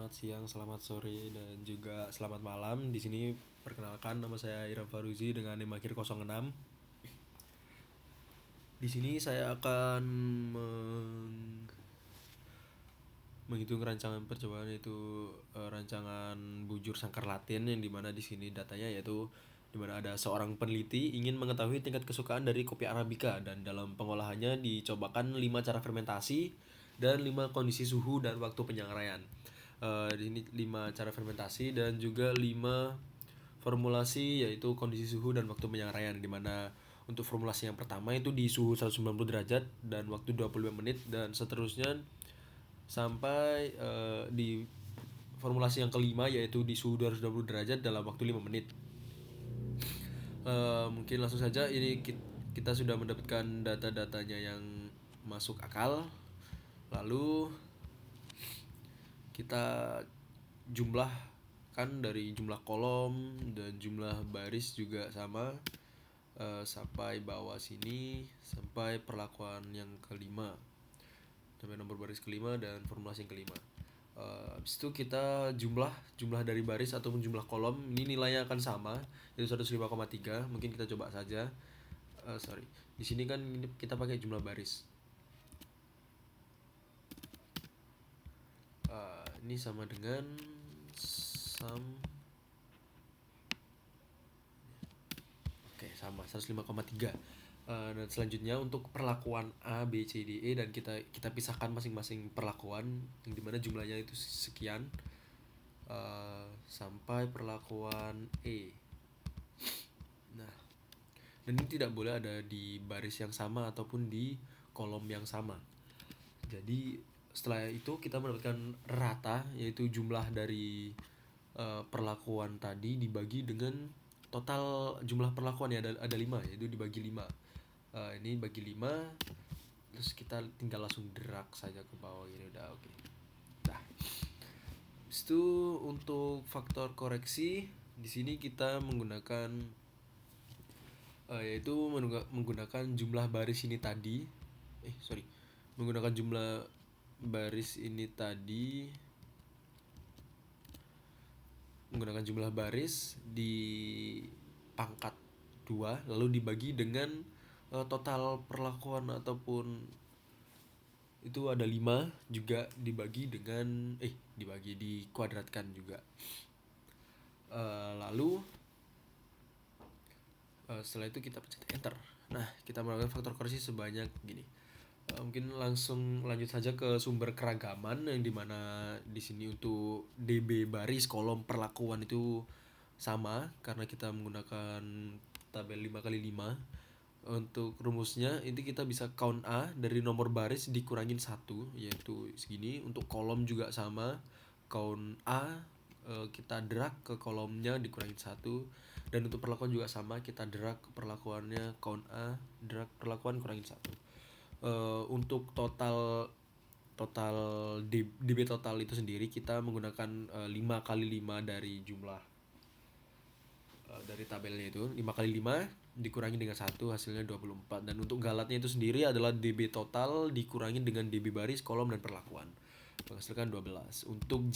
Selamat siang, selamat sore, dan juga selamat malam. Di sini perkenalkan, nama saya Ira Faruzi dengan NIM akhir 06. Di sini saya akan menghitung rancangan percobaan, yaitu rancangan bujur sangkar Latin, yang dimana di sini datanya yaitu dimana ada seorang peneliti ingin mengetahui tingkat kesukaan dari kopi Arabica, dan dalam pengolahannya dicobakan 5 cara fermentasi dan 5 kondisi suhu dan waktu penyangrai. Di sini 5 cara fermentasi dan juga 5 formulasi, yaitu kondisi suhu dan waktu penyangrai, di mana untuk formulasi yang pertama itu di suhu 190 derajat dan waktu 25 menit, dan seterusnya sampai di formulasi yang kelima yaitu di suhu 220 derajat dalam waktu 5 menit. Mungkin langsung saja, ini kita sudah mendapatkan data-datanya yang masuk akal. Lalu kita jumlahkan dari jumlah kolom dan jumlah baris juga sama, sampai bawah sini, sampai perlakuan yang kelima, sampai nomor baris kelima dan formulasi yang kelima. Habis itu kita jumlah dari baris ataupun jumlah kolom, ini nilainya akan sama, yaitu 105,3. Mungkin kita coba saja. Di sini kan kita pakai jumlah baris. Ini sama dengan sum. Oke, sama 105,3. Dan selanjutnya untuk perlakuan A, B, C, D, E, dan kita pisahkan masing-masing perlakuan, yang dimana jumlahnya itu sekian, sampai perlakuan E. Nah, dan ini tidak boleh ada di baris yang sama ataupun di kolom yang sama. Jadi setelah itu kita mendapatkan rata, yaitu jumlah dari perlakuan tadi dibagi dengan total jumlah perlakuan, ya ada 5, yaitu dibagi 5. Ini bagi 5, terus kita tinggal langsung drag saja ke bawah ini, udah oke. Nah, habis itu untuk faktor koreksi di sini kita menggunakan yaitu menggunakan jumlah baris ini tadi. Menggunakan jumlah baris ini tadi, menggunakan jumlah baris di pangkat 2, lalu dibagi dengan total perlakuan, ataupun itu ada 5 juga dibagi dengan dikuadratkan juga. Lalu setelah itu kita pencet enter. Nah, kita melakukan faktor koreksi sebanyak gini. Mungkin langsung lanjut saja ke sumber keragaman, yang dimana di sini untuk DB baris kolom perlakuan itu sama karena kita menggunakan tabel 5x5. Untuk rumusnya ini kita bisa count A dari nomor baris dikurangin 1, yaitu segini. Untuk kolom juga sama, count A, kita drag ke kolomnya dikurangin 1. Dan untuk perlakuan juga sama, kita drag ke perlakuannya, count A, drag perlakuan kurangin 1. Untuk total DB total itu sendiri kita menggunakan 5x5 dari jumlah dari tabelnya itu. 5x5 dikurangi dengan 1, hasilnya 24. Dan untuk galatnya itu sendiri adalah DB total dikurangi dengan DB baris, kolom, dan perlakuan, menghasilkan 12. Untuk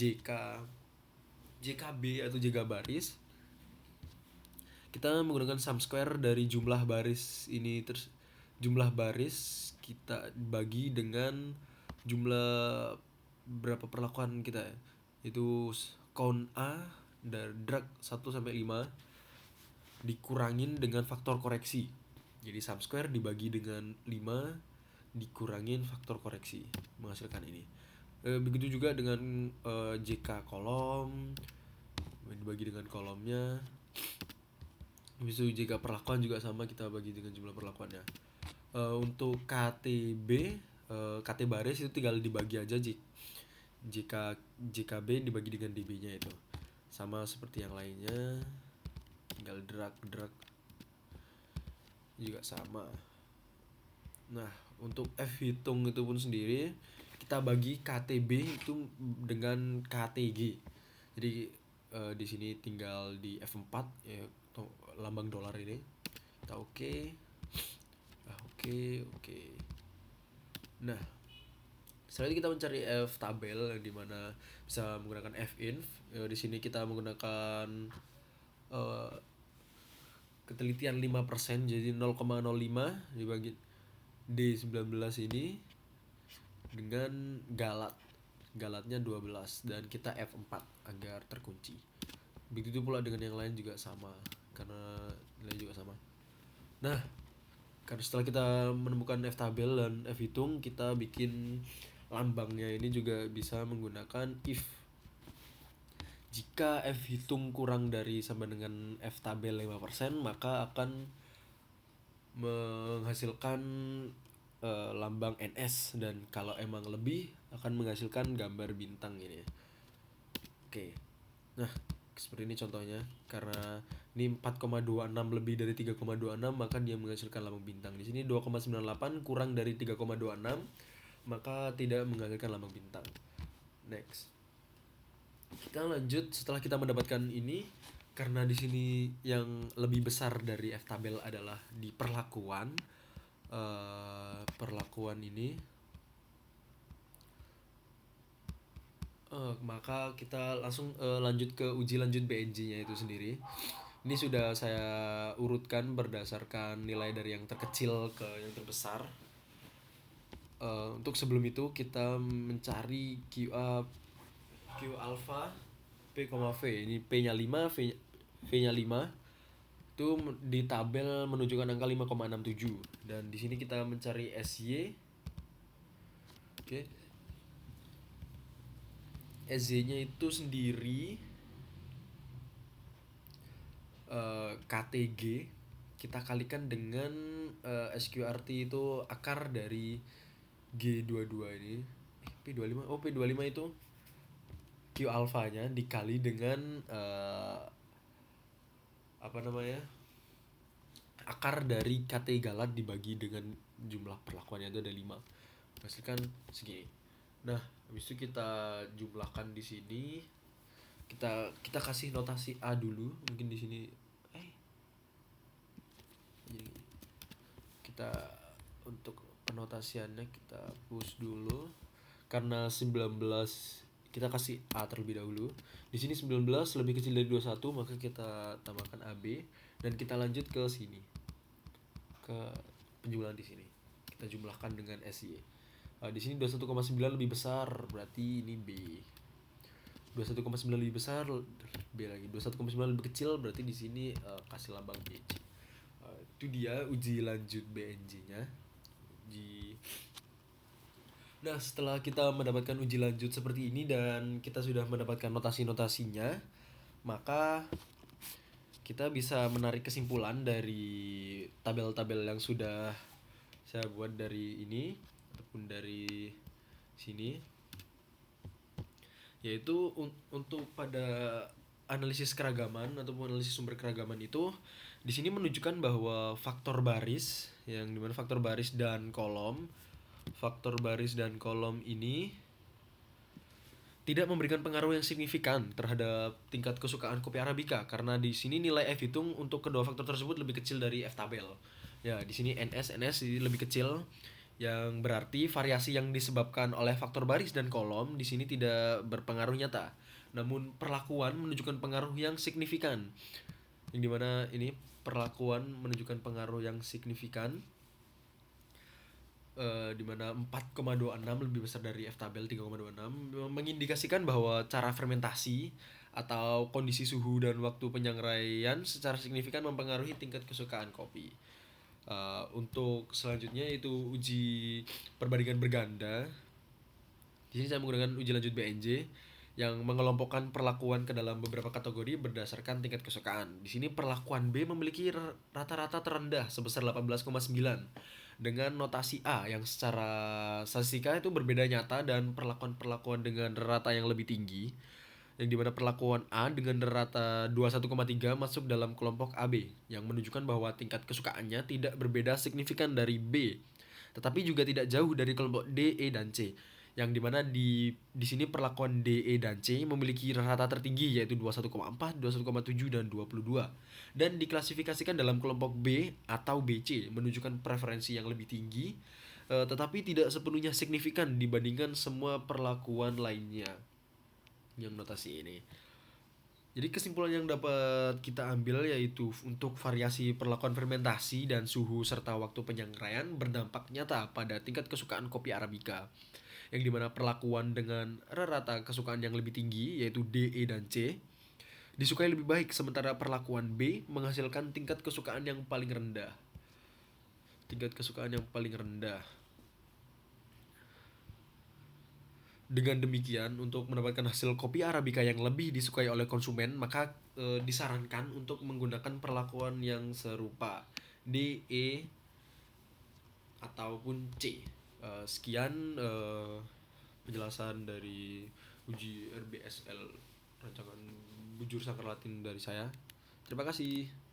JKB atau JK baris, kita menggunakan sum square dari jumlah baris ini, terus jumlah baris kita bagi dengan jumlah berapa perlakuan kita, itu count A dan drag 1 sampai 5 dikurangin dengan faktor koreksi. Jadi sum square dibagi dengan 5 dikurangin faktor koreksi, menghasilkan ini. Begitu juga dengan JK kolom dibagi dengan kolomnya. Habis itu JK perlakuan juga sama, kita bagi dengan jumlah perlakuannya. Untuk KT baris itu tinggal dibagi aja, JKB dibagi dengan DB-nya, itu sama seperti yang lainnya, tinggal drag juga sama. Nah, untuk F hitung itu pun sendiri kita bagi KTB itu dengan KTG. Jadi di sini tinggal di F4, ya, lambang dolar ini. Kita oke. Nah, Setelah itu kita mencari F tabel yang dimana bisa menggunakan finf. Di sini kita menggunakan eh, ketelitian 5%, jadi 0,05 dibagi D19 ini dengan galatnya 12 dan kita F4 agar terkunci. Begitu pula dengan yang lain juga sama karena nilai juga sama. Nah, karena setelah kita menemukan F tabel dan F hitung, kita bikin lambangnya ini juga bisa menggunakan if. Jika F hitung kurang dari sama dengan F tabel 5%, maka akan menghasilkan lambang NS, dan kalau emang lebih akan menghasilkan gambar bintang ini. Oke. Nah, seperti ini contohnya. Karena ini 4,26 lebih dari 3,26, maka dia menghasilkan lambang bintang. Di sini 2,98 kurang dari 3,26, maka tidak menghasilkan lambang bintang. Next. Kita lanjut setelah kita mendapatkan ini, karena di sini yang lebih besar dari F tabel adalah di perlakuan. Perlakuan ini, maka kita langsung lanjut ke uji lanjut BNJ-nya itu sendiri. Ini sudah saya urutkan berdasarkan nilai dari yang terkecil ke yang terbesar. Untuk sebelum itu kita mencari Q alpha P, V. Ini P-nya 5, V-nya 5. Itu di tabel menunjukkan angka 5,67, dan di sini kita mencari SY. Oke. SY-nya itu sendiri KTG kita kalikan dengan SQRT, itu akar dari G22 ini. P25. Oh, P25 itu Q alfanya dikali dengan akar dari KT galat dibagi dengan jumlah perlakuannya itu ada 5, hasilkan segini. Nah, habis itu kita jumlahkan di sini. Kita kasih notasi A dulu, mungkin di sini kita untuk penotasiannya kita hapus dulu karena 19, kita kasih A terlebih dahulu. Di sini 19 lebih kecil dari 21, maka kita tambahkan AB dan kita lanjut ke sini. Ke penjumlahan di sini. Kita jumlahkan dengan SY. Di sini 21,9 lebih besar, berarti ini B. 21,9 lebih besar, B lagi. 21,9 lebih kecil, berarti di sini kasih lambang BC. Itu dia uji lanjut BNJ-nya. Nah, setelah kita mendapatkan uji lanjut seperti ini dan kita sudah mendapatkan notasi-notasinya, maka kita bisa menarik kesimpulan dari tabel-tabel yang sudah saya buat dari ini ataupun dari sini, yaitu untuk pada analisis keragaman ataupun analisis sumber keragaman itu di sini menunjukkan bahwa faktor baris, yang dimana faktor baris dan kolom ini tidak memberikan pengaruh yang signifikan terhadap tingkat kesukaan kopi Arabica, karena di sini nilai F hitung untuk kedua faktor tersebut lebih kecil dari F tabel. Ya, di sini NS lebih kecil, yang berarti variasi yang disebabkan oleh faktor baris dan kolom di sini tidak berpengaruh nyata. Namun perlakuan menunjukkan pengaruh yang signifikan. Yang dimana ini perlakuan menunjukkan pengaruh yang signifikan, dimana 4,26 lebih besar dari F tabel 3,26, mengindikasikan bahwa cara fermentasi atau kondisi suhu dan waktu penyangrai secara signifikan mempengaruhi tingkat kesukaan kopi. Untuk selanjutnya itu uji perbandingan berganda. Di sini saya menggunakan uji lanjut BNJ yang mengelompokkan perlakuan ke dalam beberapa kategori berdasarkan tingkat kesukaan. Di sini perlakuan B memiliki rata-rata terendah sebesar 18,9 dengan notasi A yang secara statistika itu berbeda nyata, dan perlakuan dengan rata yang lebih tinggi, yang dimana perlakuan A dengan rata 21,3 masuk dalam kelompok AB, yang menunjukkan bahwa tingkat kesukaannya tidak berbeda signifikan dari B, tetapi juga tidak jauh dari kelompok D, E, dan C, yang dimana di sini perlakuan D, E, dan C memiliki rata tertinggi yaitu 21,4, 21,7, dan 22, dan diklasifikasikan dalam kelompok B atau BC, menunjukkan preferensi yang lebih tinggi, tetapi tidak sepenuhnya signifikan dibandingkan semua perlakuan lainnya yang notasi ini. Jadi kesimpulan yang dapat kita ambil yaitu untuk variasi perlakuan fermentasi dan suhu serta waktu penyangrai berdampak nyata pada tingkat kesukaan kopi Arabica. Yang dimana perlakuan dengan rata kesukaan yang lebih tinggi yaitu D, E, dan C disukai lebih baik, sementara perlakuan B menghasilkan tingkat kesukaan yang paling rendah. Tingkat kesukaan yang paling rendah. Dengan demikian, untuk mendapatkan hasil kopi Arabica yang lebih disukai oleh konsumen, maka disarankan untuk menggunakan perlakuan yang serupa D, E, ataupun C. Sekian penjelasan dari uji RBSL rancangan bujur sangkar Latin dari saya. Terima kasih.